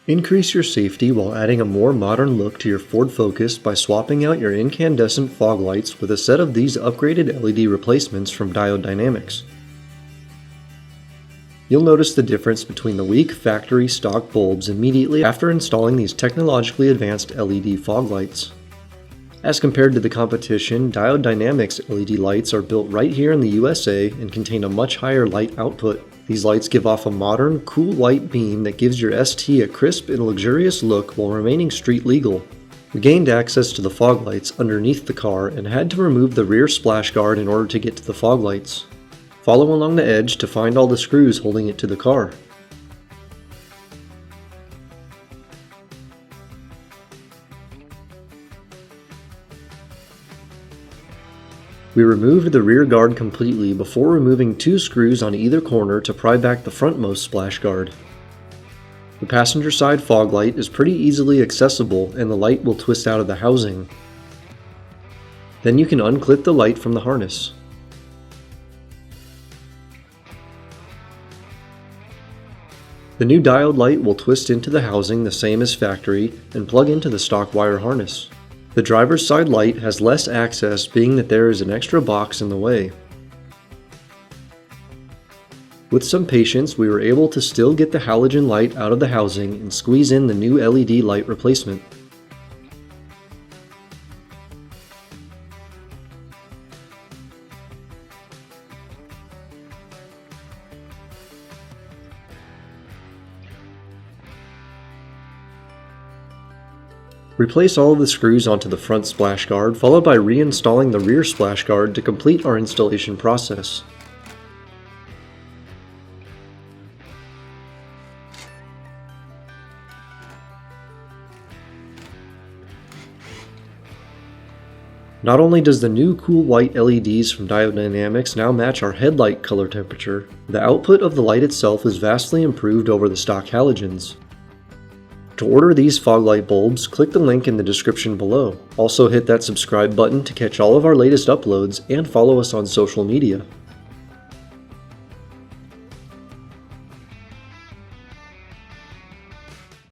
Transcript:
Increase your safety while adding a more modern look to your Ford Focus by swapping out your incandescent fog lights with a set of these upgraded LED replacements from Diode Dynamics. You'll notice the difference between the weak factory stock bulbs immediately after installing these technologically advanced LED fog lights. As compared to the competition, Diode Dynamics LED lights are built right here in the USA and contain a much higher light output. These lights give off a modern, cool white beam that gives your ST a crisp and luxurious look while remaining street legal. We gained access to the fog lights underneath the car and had to remove the rear splash guard in order to get to the fog lights. Follow along the edge to find all the screws holding it to the car. We removed the rear guard completely before removing 2 screws on either corner to pry back the frontmost splash guard. The passenger side fog light is pretty easily accessible and the light will twist out of the housing. Then you can unclip the light from the harness. The new diode light will twist into the housing the same as factory and plug into the stock wire harness. The driver's side light has less access, being that there is an extra box in the way. With some patience, we were able to still get the halogen light out of the housing and squeeze in the new LED light replacement. Replace all of the screws onto the front splash guard, followed by reinstalling the rear splash guard to complete our installation process. Not only does the new cool white LEDs from Diode Dynamics now match our headlight color temperature, the output of the light itself is vastly improved over the stock halogens. To order these fog light bulbs, click the link in the description below. Also hit that subscribe button to catch all of our latest uploads and follow us on social media.